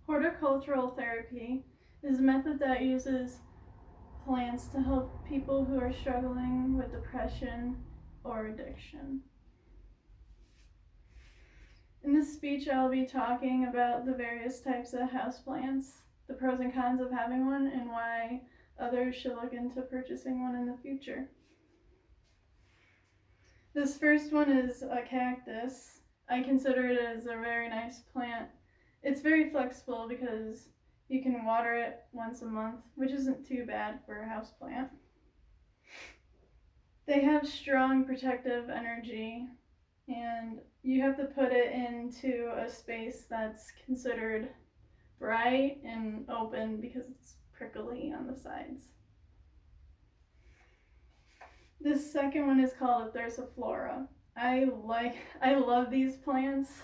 Horticultural therapy is a method that uses plants to help people who are struggling with depression or addiction. In this speech, I'll be talking about the various types of houseplants, the pros and cons of having one, and why others should look into purchasing one in the future. This first one is a cactus. I consider it as a very nice plant. It's very flexible because you can water it once a month, which isn't too bad for a houseplant. They have strong protective energy, and you have to put it into a space that's considered bright and open because it's prickly on the sides. This second one is called a Thursiflora. I love these plants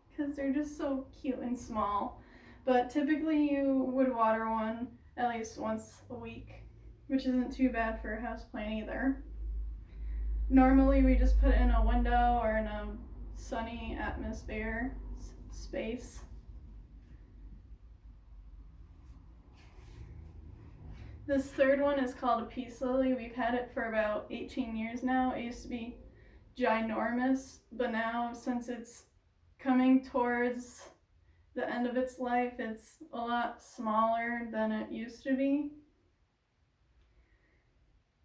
because they're just so cute and small. But typically you would water one at least once a week, which isn't too bad for a houseplant either. Normally we just put it in a window or in a sunny atmosphere space. This third one is called a peace lily. We've had it for about 18 years now. It used to be ginormous, but now since it's coming towards the end of its life, it's a lot smaller than it used to be.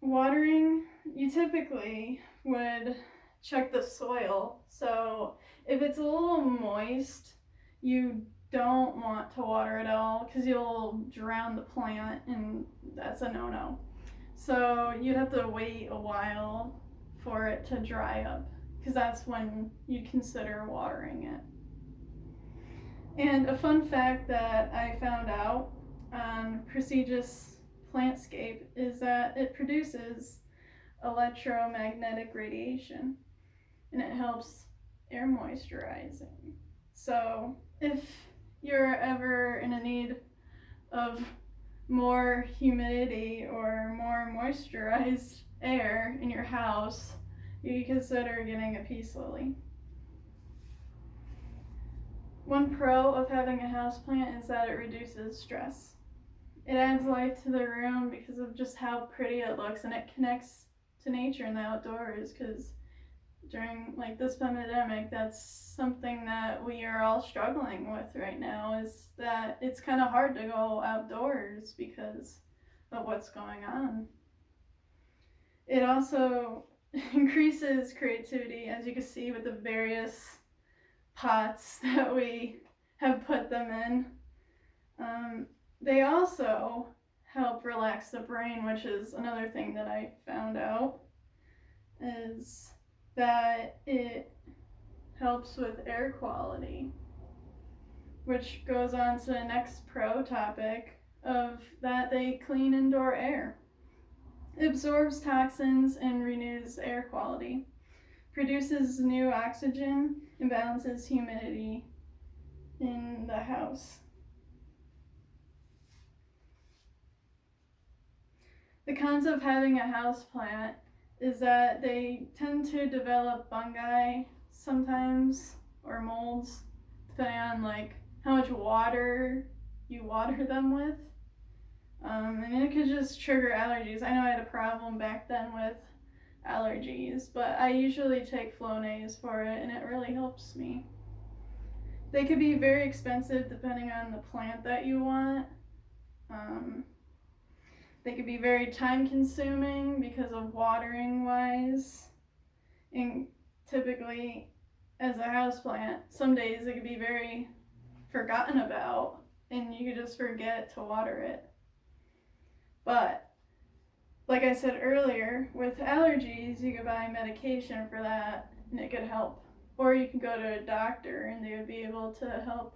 Watering, you typically would check the soil. So if it's a little moist, you don't want to water it all because you'll drown the plant, and that's a no-no. So you'd have to wait a while for it to dry up because that's when you'd consider watering it. And a fun fact that I found out on Persuasive Plantscape is that it produces electromagnetic radiation, and it helps air moisturizing. So if you're ever in a need of more humidity or more moisturized air in your house, you consider getting a peace lily. One pro of having a houseplant is that it reduces stress. It adds life to the room because of just how pretty it looks, and it connects to nature and the outdoors, because during this pandemic, that's something that we are all struggling with right now, is that it's kind of hard to go outdoors because of what's going on. It also increases creativity, as you can see with the various pots that we have put them in. They also help relax the brain, which is another thing that I found out, is that it helps with air quality, which goes on to the next pro topic of that they clean indoor air. It absorbs toxins and renews air quality, produces new oxygen, and balances humidity in the house. The cons of having a houseplant is that they tend to develop fungi sometimes, or molds, depending on how much water you water them with. And it could just trigger allergies. I know I had a problem back then with allergies, but I usually take Flonase for it, and it really helps me. They could be very expensive depending on the plant that you want. They could be very time consuming because of watering wise, and typically as a houseplant, some days it could be very forgotten about and you could just forget to water it. But like I said earlier, with allergies, you could buy medication for that and it could help. Or you can go to a doctor and they would be able to help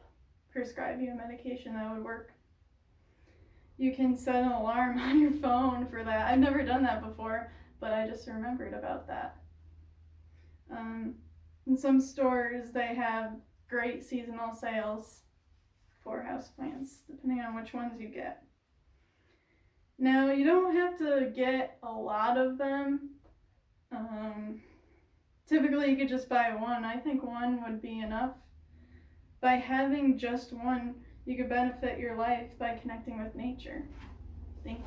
prescribe you a medication that would work. You can set an alarm on your phone for that. I've never done that before, but I just remembered about that. In some stores, they have great seasonal sales for houseplants, depending on which ones you get. Now, you don't have to get a lot of them. Typically, you could just buy one. I think one would be enough. By having just one, you could benefit your life by connecting with nature. Thank you.